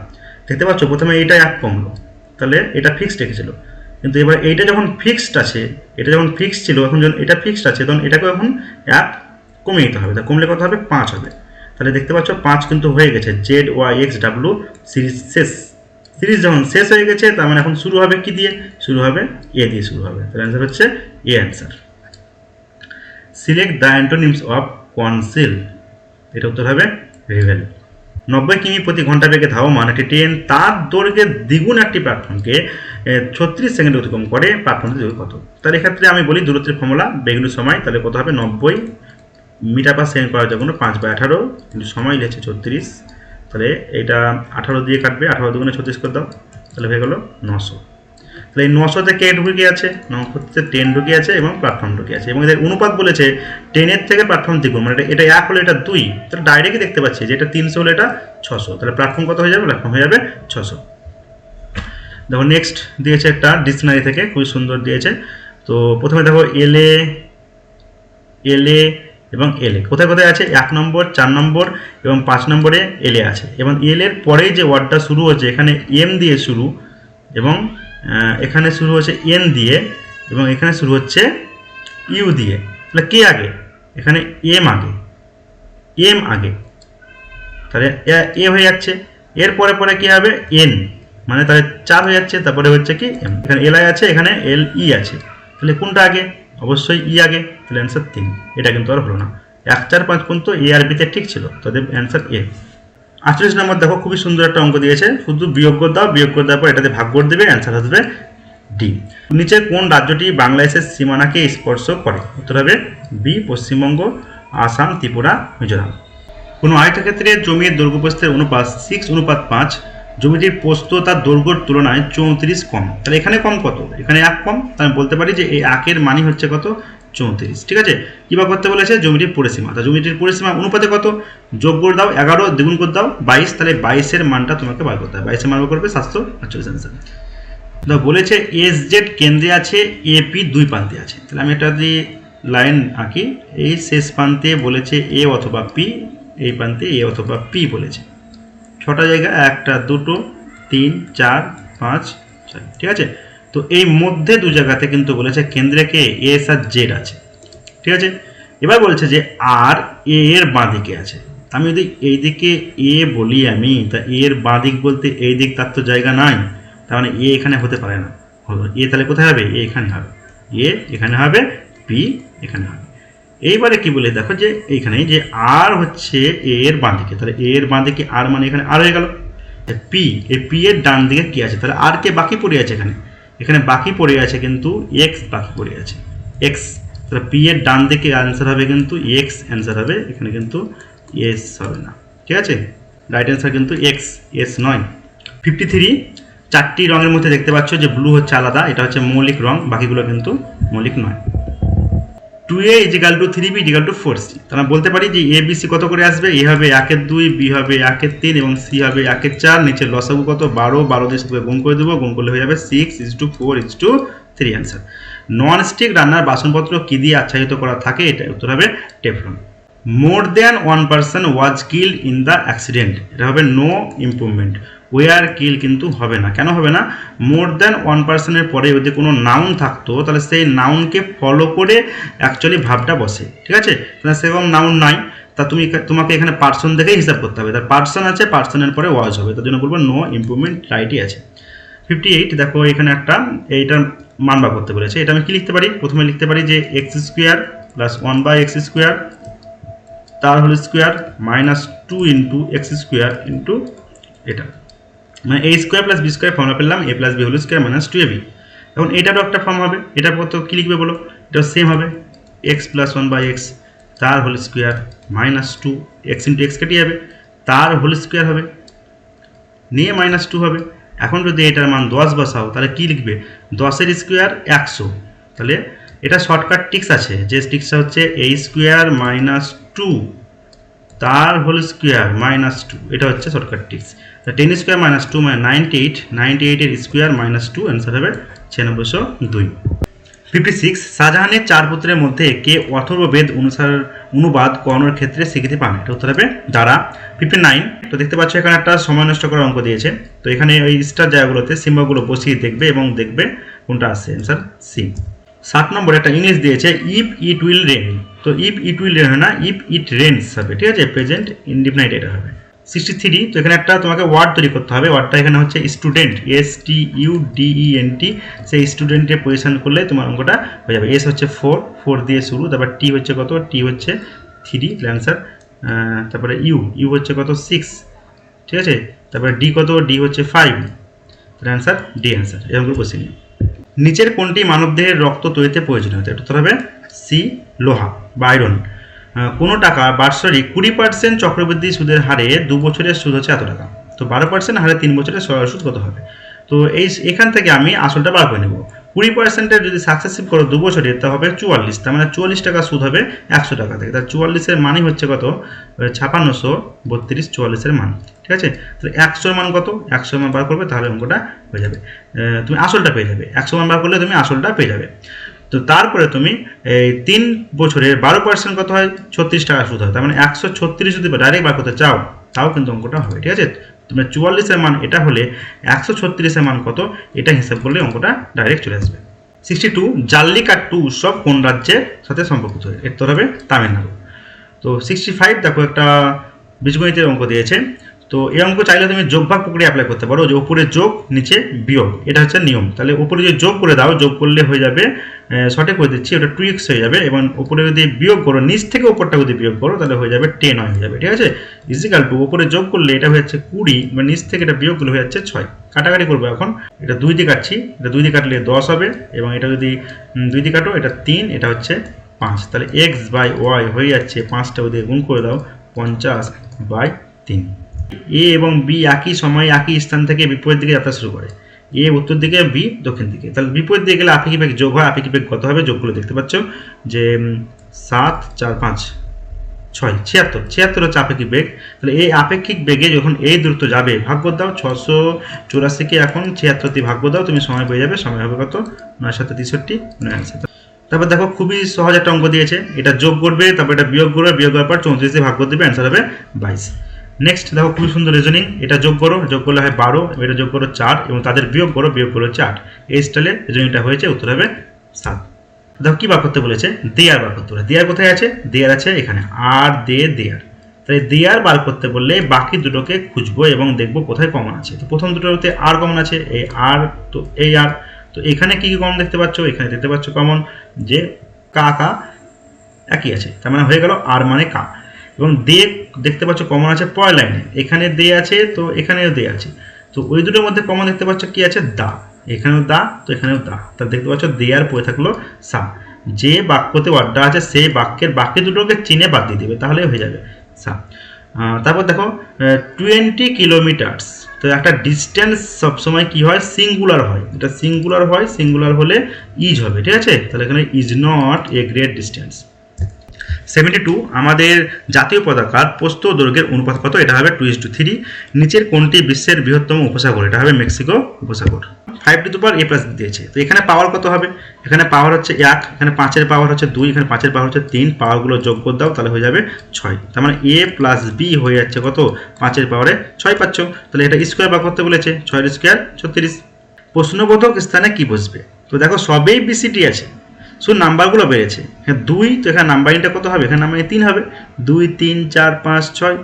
দেখতে পাচ্ছ প্রথমে এইটা 1 কমলো, তাহলে এটা ফিক্সড রেখেছিল, কিন্তু এবার এইটা যখন ফিক্সড আছে, এটা যখন ফিক্সড ছিল, এখন যখন এটা ফিক্সড আছে, তখন এটাকে এখন 1 কমিয়ে দিতে হবে, তা কমলে কত হবে, 5 হবে। তাহলে দেখতে পাচ্ছ 5 কিন্তু হয়ে গেছে, ZYXW সিরিজ শেষ, সিরিজ যখন শেষ হয়ে গেছে, তার মানে এখন শুরু হবে কি দিয়ে, শুরু হবে এ দিয়ে শুরু হবে, তাহলে অ্যান্সার হচ্ছে A answer. Select the antonyms of conceal, এটা উত্তর হবে রিভেল। 90 কিমি প্রতি ঘন্টা বেগে ধাবমান একটি ট্রেন তার দৈর্ঘ্যের দ্বিগুণ একটি প্ল্যাটফর্মকে 36 সেকেন্ডে অতিক্রম করে, প্ল্যাটফর্মটি দূরত্ব কত। তাহলে এক্ষেত্রে আমি বলি দূরত্বের ফর্মুলা, বেগুনের সময়, তাহলে কত হবে, 90 মিটার/সেকেন্ড করার জন্য 5/18, কিন্তু সময় লিখেছে 36, তাহলে এটা 18 দিয়ে কাটবে, 18 দুগুণে 36 করে দাও, তাহলে হয়ে গেল 900। তাহলে এই 900-তে কে ঢুকে আছে, 900-তে ট্রেন ঢুকে আছে এবং প্ল্যাটফর্ম ঢুকে আছে, এবং এদের অনুপাত বলেছে ট্রেনের থেকে প্ল্যাটফর্ম দ্বিগুণ, মানে এটা 1 হলে এটা 2, তাহলে ডাইরেক্টই দেখতে পাচ্ছি যে এটা 300 হলে এটা 600, তাহলে প্ল্যাটফর্ম কত হয়ে যাবে, প্ল্যাটফর্ম হয়ে যাবে 600। দেখো নেক্সট দিয়েছে একটা ডিকশনারি থেকে, খুবই সুন্দর দিয়েছে। তো প্রথমে দেখো এলএ এবং এলে কোথায় কোথায় আছে 1 নম্বর 4 নম্বর এবং 5 নম্বরে এলে আছে এবং এলের পরেই যে ওয়ার্ডটা শুরু হচ্ছে এখানে এম দিয়ে শুরু এবং এখানে শুরু হচ্ছে এন দিয়ে এবং এখানে শুরু হচ্ছে ইউ দিয়ে, তাহলে কে আগে? এখানে এম আগে, তাহলে এ হয়ে যাচ্ছে। এর পরে পরে কি হবে? এন, মানে তাহলে 4 হয়ে যাচ্ছে, তারপরে হচ্ছে কি এম। এখানে এল আই আছে, এখানে এল ই আছে, তাহলে কোনটা আগে? অবশ্যই ই আগে, তাহলে অ্যান্সার 3। এটা কিন্তু আর হলো না, 1 4 5 পর্যন্ত এ আর বিতে ঠিক ছিল, তাদের অ্যান্সার এ। 48 নম্বর দেখো, খুবই সুন্দর একটা অঙ্ক দিয়েছে, শুধু বিয়োগ করে দাও, বিয়োগ করে দেওয়ার পর এটাতে ভাগ করে দেবে, অ্যান্সার আসবে ডি। নিচে কোন রাজ্যটি বাংলাদেশের সীমানাকে স্পর্শ করে? উত্তর হবে বি, পশ্চিমবঙ্গ, আসাম, ত্রিপুরা, মিজোরাম। কোনো আয়তক্ষেত্রে জমির দৈর্ঘ্য প্রস্থের অনুপাত 6:5, জমিটির প্রস্থ তার দৈর্ঘ্যের তুলনায় 34 কম, তাহলে এখানে কম কত? এখানে 1 কম, তাহলে বলতে পারি যে এই 1 মানই হচ্ছে কত? 34। ঠিক আছে, কিভাবে করতে বলেছে? জমিটির পরিসীমা, তা জমিটির পরিসীমা অনুপাতে কত? যোগ করে দাও, 11 দ্বিগুণ করে দাও 22, তাহলে 22-এর মানটা তোমাকে বার করতে হবে। 22-এর মান বার করবে 748 অ্যান্সার। বলেছে এস জেড কেন্দ্রে আছে, এপি 2 প্রান্তে আছে, তাহলে আমি একটা যদি লাইন আঁকি, এই শেষ প্রান্তে বলেছে এ অথবা পি, এই প্রান্তে এ অথবা পি বলেছে। 6টা জায়গা, 1 2 3 4 5 6, ঠিক আছে। তো এই মধ্যে 2 জায়গাতে কিন্তু বলেছে কেন্দ্রে কে? এস আর জেড আছে, ঠিক আছে। এবার বলছে যে আর এ এর বাঁ দিকে আছে, আমি যদি এই দিকে এ বলি আমি, তা এর বাঁ দিক বলতে এই দিক, তার তো জায়গা নাই, তার মানে এ এখানে হতে পারে না। এ তাহলে কোথায় হবে? এ এখানে হবে, এ এখানে হবে, পি এখানে হবে। এইবারে কি বলে দেখো যে এইখানে যে আর হচ্ছে এ এর বাঁ দিকে, তাহলে এ এর বাঁ দিকে আর মানে এখানে আর হয়ে গেল। পি, এই পি এর ডান দিকে কি আছে? তাহলে আর কে বাকি পড়ে আছে এখানে? এখানে বাকি পড়ে আছে কিন্তু এক্স বাকি পড়ে আছে, এক্স। তাহলে পি এর ডান দিকে অ্যান্সার হবে কিন্তু এক্স, অ্যান্সার হবে এখানে কিন্তু এস হবে না, ঠিক আছে। রাইট অ্যান্সার কিন্তু এক্স, এস নয়। 53, 4টি রঙের মধ্যে দেখতে পাচ্ছ যে ব্লু হচ্ছে আলাদা, এটা হচ্ছে মৌলিক রং, বাকিগুলো কিন্তু মৌলিক নয়। 2a = 3b = 4c, তাহলে বলতে পারি যে এ বি সি কত করে আসবে? এ হবে 1 2, বি হবে 1 3 এবং সি হবে 1 4। নিচে লসাগু কত? 12, 12 দিয়ে সবকে গুণ করে দেবো, গুণ করলে হয়ে যাবে 6:4:3 অ্যান্সার। নন স্টিক রান্নার বাসনপত্র কি দিয়ে আচ্ছাদিত করা থাকে? এটা উত্তর হবে Teflon. More than 1 person was killed in the accident, এটা হবে নো ইমপ্রুভমেন্ট। ওয়ার কিল কিন্তু হবে না, কেন হবে না? মোর দ্যান 1 পার্সনের পরে যদি কোনো নাউন থাকতো তাহলে সেই নাউনকে ফলো করে অ্যাকচুয়ালি ভাবটা বসে, ঠিক আছে। তাহলে সেরকম নাউন নাই, তা তোমাকে এখানে পার্সন দেখেই হিসাব করতে হবে। তার পার্সন আছে, পার্সনের পরে ওয়াজ হবে, তার জন্য বলবো নো ইমপ্রুভমেন্ট, রাইটই আছে। 58, দেখো এখানে একটা এইটার মান বার করতে বলেছে। এটা আমি কি লিখতে পারি? প্রথমে লিখতে পারি যে x² + 1/x² তার হোল স্কোয়ার -2 × x² ইন্টু এটা, মানে a² + b² ফর্মুলা পেলাম, a + b whole square -2ab। এখন এটারও একটা ফর্ম হবে, এটার কত কি লিখবে বলো? এটা সেম হবে, x + 1/x তার হোল স্কোয়ার -2, x × x কেটে যাবে, তার হোল স্কোয়ার হবে, নিয়ে -2 হবে। এখন যদি এটার মান 10 বসাও তাহলে কি লিখবে? 10-এর স্কোয়ার 100, তাহলে এটা শর্টকাট ট্রিক্স আছে, যে ট্রিক্সটা হচ্ছে a² - 2 তার হোল স্কোয়ার -2, এটা হচ্ছে শর্টকাট ট্রিক্স। 10² - 2 মানে 98, 98-এর স্কোয়ার -2, অ্যান্সার হবে 9602। 56, শাহজাহানের 4 পুত্রের মধ্যে কে অথর্ববেদ অনুবাদ করানোর ক্ষেত্রে স্বীকৃতি পান? এটা উত্তর হবে দ্বারা। 59, তো দেখতে পাচ্ছ এখানে একটা সময় নষ্ট করার অঙ্ক দিয়েছে, তো এখানে ওই স্টার জায়গাগুলোতে সিম্বলগুলো বসিয়ে দেখবে এবং দেখবে কোনটা আসে, অ্যান্সার সি। 7 নম্বরে একটা ইংলিশ দিয়েছে ইফ ইট উইল রেন, তো ইফ ইট উইল রেন হয় না, ইফ ইট রেনস হবে, ঠিক আছে, প্রেজেন্ট ইনডিফিনাইট এটা হবে। 63, তো এখানে একটা তোমাকে ওয়ার্ড তৈরি করতে হবে, ওয়ার্ডটা এখানে হচ্ছে স্টুডেন্ট, STUDENT, সেই স্টুডেন্টের পজিশন করলে তোমার অঙ্কটা হয়ে যাবে। এস হচ্ছে 4 দিয়ে শুরু, তারপর টি হচ্ছে কত? টি হচ্ছে 3, অ্যান্সার। তারপরে ইউ হচ্ছে কত? 6, ঠিক আছে। তারপরে ডি কত? ডি হচ্ছে 5, তাহলে অ্যান্সার ডি অ্যান্সার। এরকম করে বসে নিই। নিচের কোনটি মানবদেহের রক্ত তৈরিতে প্রয়োজনীয়? এটা উত্তর হবে সি, লোহা বা আয়রন। কোনো টাকা বাৎসরিক 20% চক্রবৃদ্ধি সুদের হারে 2 বছরের সুদ হচ্ছে এত টাকা, তো 12% হারে 3 বছরের সুদ কত হবে? তো এখান থেকে আমি আসলটা বার করে নেব। 20%-এর যদি সাকসেসিভ করো 2 বছরে, তা হবে 44, তার মানে 44 টাকা সুদ হবে 100 টাকা থেকে, তার 44-এর মানই হচ্ছে কত? 5632, 44-এর মান, ঠিক আছে। তাহলে 100-এর মান কত? 100-এর মান বার করবে, তাহলে অঙ্কটা হয়ে যাবে, তুমি আসলটা পেয়ে যাবে। 100 মান বার করলে তুমি আসলটা পেয়ে যাবে। তো তো তারপরে তুমি এই 3 বছরের 12% কত হয়, 36 টাকা সুদ হয়। তার মানে 136 যদি ডাইরেক্ট বার করতে চাও তাও কিন্তু অঙ্কটা হবে, ঠিক আছে। তুমি 44-এর মান এটা হলে 136-এর মান কত এটা হিসাব করলে অঙ্কটা ডাইরেক্ট চলে আসবে। 62 জাল্লিকাট্টু উৎসব কোন রাজ্যের সাথে সম্পর্কিত? এর তো হবে তামিলনাড়ু। তো 65 দেখো একটা বীজগণিতের অঙ্ক দিয়েছে। তো এই অঙ্ক চাইলে তুমি যোগ ভাগ প্রক্রিয়া অ্যাপ্লাই করতে পারো, যে উপরে যোগ নিচে বিয়োগ, এটা হচ্ছে নিয়ম। তাহলে উপরে যদি যোগ করে দাও, যোগ করলে হয়ে যাবে, সঠিক করে দিচ্ছি, ওটা 2x হয়ে যাবে। এবং উপরে যদি বিয়োগ করো, নিচ থেকে উপরটা যদি বিয়োগ করো তাহলে হয়ে যাবে 10 হয়ে যাবে, ঠিক আছে। ইজিক্যাল টু উপরে যোগ করলে এটা হয়ে যাচ্ছে 20, বা নিচ থেকে এটা বিয়োগ করলে হয়ে যাচ্ছে 6। কাটাকাটি করবো এখন, এটা 2 দিয়ে কাটছি, এটা 2 দিয়ে কাটলে 10 হবে, এবং এটা যদি 2 দিয়ে কাটো এটা 3, এটা হচ্ছে 5। তাহলে x/y হয়ে যাচ্ছে 5টা দিয়ে গুণ করে দাও 50/3। এ এবং বি একই সময় একই স্থান থেকে বিপরীত দিকে যাত্রা শুরু করে। এ উত্তর দিকে, বি দক্ষিণ দিকে। তাহলে বিপরীত দিকে গেলে আপেক্ষিক বেগ যোগ হয়। আপেক্ষিক বেগ কত হবে? যোগগুলো দেখতে পাচ্ছ যে 7, 4, 5, 6, 76 হচ্ছে আপেক্ষিক বেগ। তাহলে এই আপেক্ষিক বেগে যখন এই দূরত্ব যাবে, ভাগ করে দাও 684-কে এখন 76 দিয়ে ভাগ করে দাও, তুমি সময় পেয়ে যাবে। সময় হবে কত? 9 7 63, 9। তারপর দেখো খুবই সহজ একটা অঙ্ক দিয়েছে, এটা যোগ করবে, তারপর এটা বিয়োগ করবে, বিয়োগ করার পর 34 দিয়ে ভাগ করে দেবে, অ্যান্সার হবে 22। নেক্সট দেখো খুবই সুন্দর রিজনিং, এটা যোগ করো, যোগ করলে হয় 12, এটা যোগ করো 4, এবং তাদের বিয়োগ করো, বিয়োগ করো 8। এই স্টাইলে রিজনিংটা হয়েছে, উত্তর হবে 7। দেখো কি বার করতে বলেছে? দেয়ার বার করতে বলেছে। দেয়ার কোথায় আছে? দেয়ার আছে এখানে, আর দেয়ার। তাই দেয়ার বার করতে বললে বাকি দুটোকে খুঁজবো এবং দেখবো কোথায় কমন আছে। তো প্রথম দুটোতে আর কমন আছে, এই আর, তো এই আর। তো এখানে কি কি কমন দেখতে পাচ্ছ? এখানে দেখতে পাচ্ছ কমন যে কা কা একই আছে, তার মানে হয়ে গেল আর মানে কা। এবং দে দেখতে পাচ্ছ কমন আছে পরের লাইনে, এখানে দে আছে, তো এখানেও দে আছে। তো ওই দুটোর মধ্যে কমন দেখতে পাচ্ছ কি আছে? দা। এখানেও দা, তো এখানেও দা। তা দেখতে পাচ্ছ দে আর পড়ে থাকলো সা। যে বাক্যতে ওয়ার্ডটা আছে সেই বাক্যের বাকি দুটোকে চিনে বাদ দিয়ে দেবে, তাহলে হয়ে যাবে সা। তারপর দেখো 20 কিলোমিটার্স। তো একটা ডিস্টেন্স সবসময় কি হয়? সিঙ্গুলার হয়। এটা সিঙ্গুলার হয়, সিঙ্গুলার হলে ইজ হবে, ঠিক আছে। তাহলে এখানে is not a great distance. 72 আমাদের জাতীয় পতাকার প্রস্থ দৈর্ঘ্যের অনুপাত কত? এটা হবে 2:3। নিচের কোনটি বিশ্বের বৃহত্তম উপসাগর? এটা হবে মেক্সিকো উপসাগর। 5a+ দিয়েছে, তো এখানে পাওয়ার কত হবে? এখানে পাওয়ার হচ্ছে 1, এখানে 5-এর পাওয়ার হচ্ছে 2, এখানে 5-এর পাওয়ার হচ্ছে 3। পাওয়ারগুলো যোগ করে দাও, তাহলে হয়ে যাবে 6। তার মানে a + b হয়ে যাচ্ছে কত? 5-এর পাওয়ারে 6 পাচ্ছ। তাহলে এটা স্কোয়ার বার করতে বলেছে, 6-এর স্কোয়ার 36। প্রশ্নবোধক স্থানে কি বসবে? তো দেখো সবেই BCD আছে, শুধু নাম্বারগুলো বেড়েছে। হ্যাঁ 2, তো এখানে নাম্বারিংটা কত হবে? এখানে নাম্বারিং 3 হবে। 2 3 4 5 6।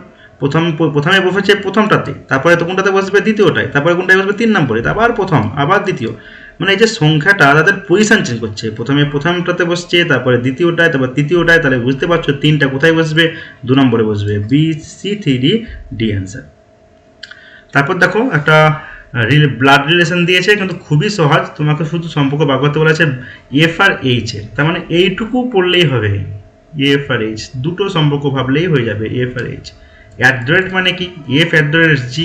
প্রথমে বসেছে প্রথমটাতে, তারপরে তো কোনটাতে বসবে? দ্বিতীয়টায়, তারপরে কোনটায় বসবে? 3 নম্বরে, আবার প্রথম, আবার দ্বিতীয়। মানে এই যে সংখ্যাটা তাদের পজিশন চেঞ্জ করছে, প্রথমে প্রথমটাতে বসছে, তারপরে দ্বিতীয়টায়, তারপর তৃতীয়টায়। তাহলে বুঝতে পারছো 3টা কোথায় বসবে? 2 নম্বরে বসবে। B, C, 3, D answer. তারপর দেখো একটা ব্লাড রিলেশন দিয়েছে, কিন্তু খুবই সহজ। তোমাকে শুধু সম্পর্ক বার করতে বলেছে এফ আর এইচ এর। তার মানে এইটুকু পড়লেই হবে, এফ আর এইচ দুটো সম্পর্ক ভাবলেই হয়ে যাবে। F R H. অ্যাড্রেট মানে কি? F @G।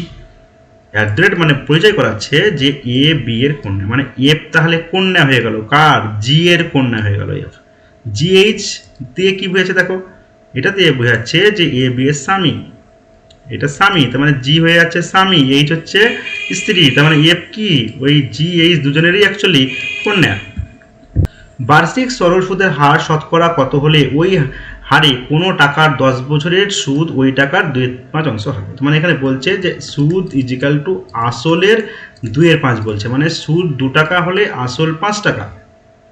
অ্যাড্রেট মানে পরিচয় করাচ্ছে যে এ বি এর কন্যা, মানে এফ তাহলে কন্যা হয়ে গেল কার? জি এর কন্যা হয়ে গেল এফ। GH দিয়ে কি বোঝাচ্ছে দেখো, এটা দিয়ে বোঝাচ্ছে যে এ বি এর স্বামী, এটা স্বামী, তার মানে জি হয়ে যাচ্ছে স্বামী, এইচ হচ্ছে স্ত্রী। তার মানে এফ কি? ওই GH দুজনেরই অ্যাকচুয়ালি কন্যা। বার্ষিক সরল সুদের হার শতকরা কত হলে ওই হারে কোনো টাকার 10 বছরের সুদ ওই টাকার 2/5 হবে? মানে এখানে বলছে যে সুদ ইজিক্যাল টু আসলের 2/5 বলছে, মানে সুদ 2 টাকা হলে আসল 5 টাকা।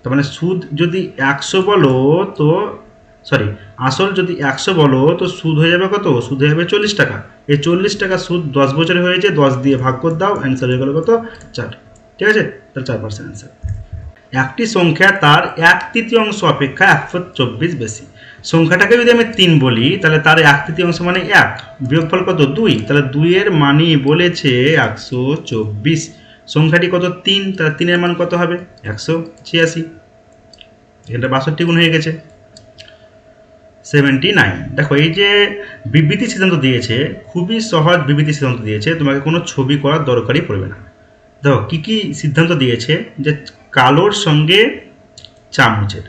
তার মানে সুদ যদি 100 বলো তো আসল যদি 100 বলো তো সুদ হয়ে যাবে কত? সুদ হয়ে যাবে 40 টাকা। এই 40 টাকা সুদ 10 বছরে হয়েছে, 10 দিয়ে ভাগ করে দাও, অ্যান্সার হয়ে গেল কত? 4। ঠিক আছে, তাহলে 4% অ্যান্সার। একটি সংখ্যা তার 1/3 অপেক্ষা 124 বেশি। সংখ্যাটাকে যদি আমি 3 বলি, তাহলে তার 1/3 মানে 1, বিয়োগফল কত? 2। তাহলে 2 এর মানই বলেছে 124। সংখ্যাটি কত? 3, তাহলে 3 এর মান কত হবে? 186। এটা 62 গুণ হয়ে গেছে। 79 দেখো এই যে বিবৃতি সিদ্ধান্ত দিয়েছে, খুবই সহজ বিবৃতি সিদ্ধান্ত দিয়েছে, তোমাকে কোনো ছবি করার দরকারই পড়বে না। দেখো কি কি সিদ্ধান্ত দিয়েছে, যে কালোর সঙ্গে চামচের,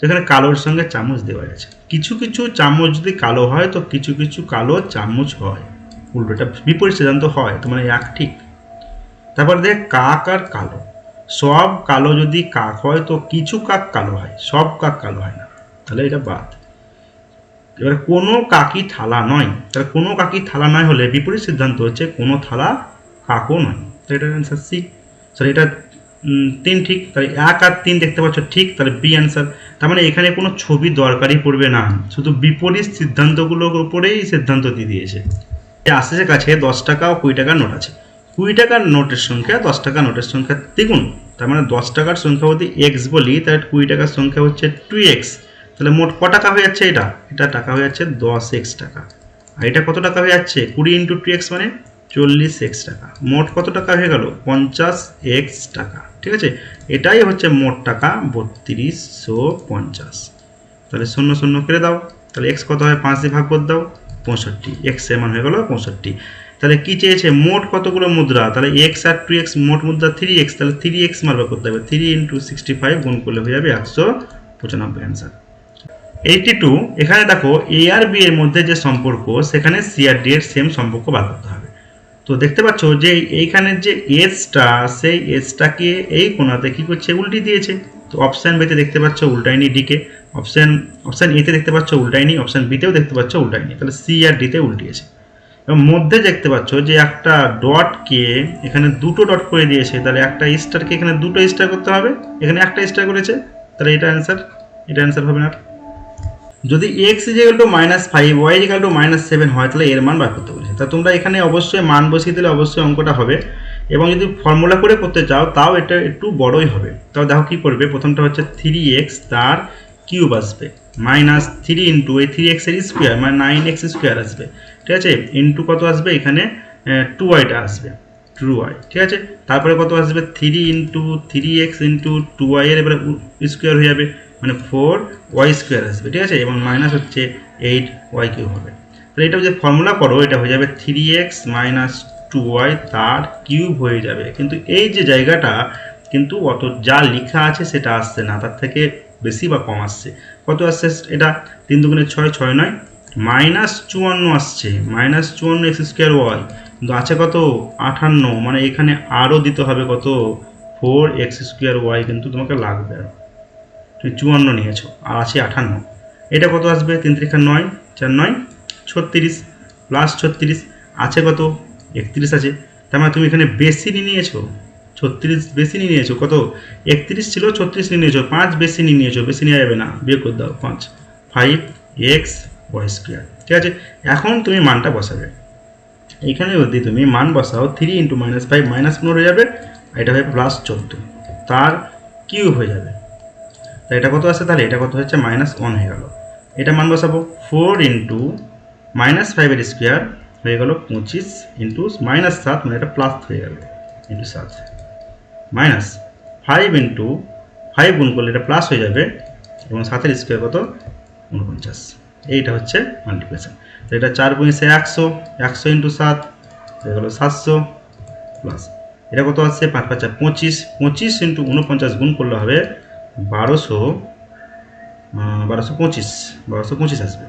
যেখানে কালোর সঙ্গে চামচ দেওয়া আছে। কিছু কিছু চামচ যদি কালো হয় তো কিছু কিছু কালো চামচ হয়, উল্টোটা বিপরীত সিদ্ধান্ত হয়, তো মানে এক ঠিক। তারপর দেখ কাক আর কালো, সব কালো যদি কাক হয় তো কিছু কাক কালো হয়, সব কাক কালো হয় না, তাহলে এটা বাদ। এবার কোনো কাকই থালা নয়, তাহলে কোনো কাকই থালা নয় হলে বিপরীত সিদ্ধান্ত হচ্ছে কোনো থালা কাকও নয়, তো এটার অ্যান্সার সি। সরি, এটা 3 ঠিক, তাহলে 1 আর 3 দেখতে পাচ্ছ ঠিক, তাহলে বি অ্যান্সার। তার মানে এখানে কোনো ছবি দরকারই পড়বে না, শুধু বিপরীত সিদ্ধান্তগুলোর উপরেই সিদ্ধান্ত দিয়ে দিয়েছে। আশিসের কাছে 10 টাকা ও 20 টাকার নোট আছে। 20 টাকার নোটের সংখ্যা 10 টাকার নোটের সংখ্যা দ্বিগুণ, তার মানে 10 টাকার সংখ্যা যদি এক্স বলি তাহলে 20 টাকার সংখ্যা হচ্ছে 2x। তাহলে মোট ক টাকা হয়ে যাচ্ছে? এটা টাকা হয়ে যাচ্ছে 10x টাকা। আর এটা কত টাকা হয়ে যাচ্ছে? 20 × 2x মানে 40x টাকা। মোট কত টাকা হয়ে গেল? 50x টাকা। ঠিক আছে, এটাই হচ্ছে মোট টাকা 3250। তাহলে 0 0 কেটে দাও, তাহলে x কত হয়? 5 দিয়ে ভাগ করে দাও, 65। x এর মান হয়ে গেল 65। তাহলে কি চেয়েছে? মোট কতগুলো মুদ্রা? তাহলে x আর 2x, মোট মুদ্রা 3x, তাহলে 3x মান বের করতে হবে। 3 × 65 গুণ করলে হয়ে যাবে 195 অ্যান্সার। 82, এখানে দেখো a আর b এর মধ্যে যে সম্পর্ক সেখানে c আর d এর সেম সম্পর্ক বার করতে হবে। তো দেখতে পাচ্ছ যে এইখানের যে এসটা, সেই এসটাকে এই কোণাতে কি করছে? উল্টি দিয়েছে। তো অপশান বিতে দেখতে পাচ্ছ উল্টায়নি ডিকে, অপশান এতে দেখতে পাচ্ছ উল্টায়নি, অপশান বিতেও দেখতে পাচ্ছ উল্টায়নি, তাহলে সি আর ডিতে উল্টিয়েছে। এবং মধ্যে দেখতে পাচ্ছ যে একটা ডটকে এখানে দুটো ডট করে দিয়েছে, তাহলে একটা স্টারকে এখানে দুটো স্টার করতে হবে, এখানে একটা স্টার করেছে, তাহলে এটা অ্যান্সার হবে না। যদি x = -5 y = -7 হয় তাহলে এর মান বার করতে বলেছে। তা তোমরা এখানে অবশ্যই মান বসিয়ে দিলে অবশ্যই অঙ্কটা হবে, এবং যদি ফর্মুলা করে করতে চাও তাও এটা একটু বড়ই হবে। তাও দেখো কি করবে, প্রথমটা হচ্ছে 3x তার কিউব আসবে, মাইনাস 3 × এই 3x এর স্কোয়ার মানে 9x স্কোয়ার আসবে। ঠিক আছে, ইন্টু কত আসবে? এখানে 2yটা আসবে, 2y। ঠিক আছে, তারপরে কত আসবে? 3 × 3x × 2y এর এবারে স্কোয়ার হয়ে যাবে, মানে 4y স্কোয়ার আসবে। ঠিক আছে, এবং মাইনাস হচ্ছে 8y কিউব হবে। তাহলে এটা যদি ফর্মুলা করো এটা হয়ে যাবে 3x - 2y তার কিউব হয়ে যাবে। কিন্তু এই যে জায়গাটা কিন্তু অত যা লেখা আছে সেটা আসছে না, তার থেকে বেশি বা কম আসছে। কত আসছে? এটা 3 × 2 = 6, 6 9 -54 আসছে, -54x স্কোয়ার y, কিন্তু আছে কত? 58, মানে এখানে আরও দিতে হবে কত? 4x স্কোয়ার y কিন্তু তোমাকে লাগবে। তুমি 54 নিয়েছো আর আছে 58, এটা কত আসবে? 3 × 9 4 9 36 প্লাস 36 আছে কত? 31 আছে। তার মানে তুমি এখানে বেশি নিয়েছো, 36 বেশি নিয়েছো। কত? 31 ছিল, 36 নিয়েছো, 5 বেশি নিয়েছো, বেশি নেওয়া যাবে না, বিয়োগ করে দাও 5x y স্কোয়ার। ঠিক আছে, এখন তুমি মানটা বসাবে। এখানে যদি তুমি মান বসাও 3 × -5 -15 হয়ে যাবে, এটা হবে +14 তার কিউব হয়ে যাবে। তাই এটা কত আছে? তাহলে এটা কত হচ্ছে? -1 হয়ে গেল। এটা মান বসাবো 4 × -5 এর স্কোয়ার হয়ে গেল 25 × -7 মানে এটা প্লাস হয়ে গেল × 7 মাইনাস 5 × 5 গুণ করলে এটা প্লাস হয়ে যাবে, এবং 7 এর স্কোয়ার কত? 49। এইটা হচ্ছে মাল্টিপ্লিকেশন। তো এটা 4 × 100, 100 × 7 হয়ে গেল 700 প্লাস এটা কত আছে? 5 5 25, 25 × 49 গুণ করলে হবে 1225 আসবে।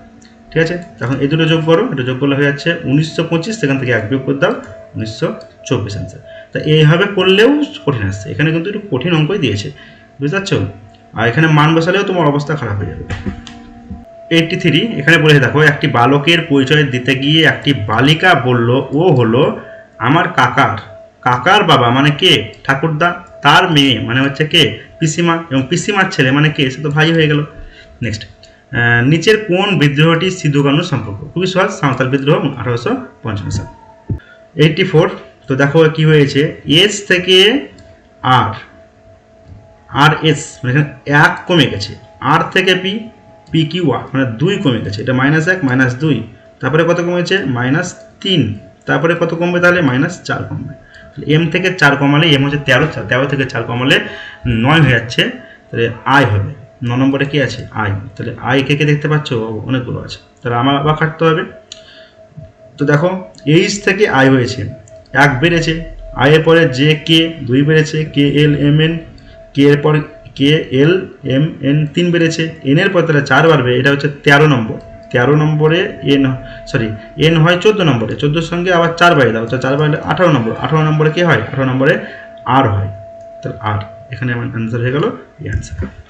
ঠিক আছে, এখন এই দুটো যোগ করো, এটা যোগ করলে হয়ে যাচ্ছে 1925, সেখান থেকে 1 বিয়োগ করে দাও 1924 অ্যান্সার। তা এইভাবে করলেও কঠিন আসছে, এখানে কিন্তু একটু কঠিন অঙ্কই দিয়েছে, বুঝতে পারছো? আর এখানে মান বসালেও তোমার অবস্থা খারাপ হয়ে যাবে। 83, এখানে বলেছে দেখো, একটি বালকের পরিচয় দিতে গিয়ে একটি বালিকা বলল ও হলো আমার কাকার বাবা মানে কে? ঠাকুরদা। তার মেয়ে মানে হচ্ছে কে? পিসিমা। এবং পিসিমার ছেলে মানে কে? সে তো ভাই হয়ে গেল। নেক্সট, নিচের কোন বিদ্রোহটি সিধু কানুর সম্পর্ক? খুবই সহজ, সাঁওতাল বিদ্রোহ 1855 সাল। 84, তো দেখো কি হয়েছে, এস থেকে আর এস মানে এখানে 1 কমে গেছে, আর থেকে পি, পি কিউ আর মানে 2 কমে গেছে, এটা -1 -2, তারপরে কত কমেছে? -3, তারপরে কত কমবে? তাহলে -4 কমবে। এম থেকে 4 কমালে, এম হচ্ছে 13 থেকে 4 কমালে 9 হয়ে যাচ্ছে, তাহলে আই হবে 9 নম্বরে কি আছে? আই। তাহলে আই কে কে দেখতে পাচ্ছ? অনেকগুলো আছে, তাহলে আমার আবার কাটতে হবে। তো দেখো এইচ থেকে আই হয়েছে, 1 বেড়েছে, আই এর পরে জে কে 2 বেড়েছে, কে এল এম এন, কে এর পরে কে এল এম এন 3 বেড়েছে, এন এর পরে তাহলে 4 বাড়বে, এটা হচ্ছে 13 নম্বর। 13 নম্বরে এন হয় 14 নম্বরে, 14 সঙ্গে আবার 4 বাড়িয়ে দাও, তো 4 বাড়লে 18 নম্বর। 18 নম্বরে কি হয়? 18 নম্বরে আর হয়, তাহলে আর। এখানে আমার অ্যান্সার হয়ে গেল এই অ্যান্সার।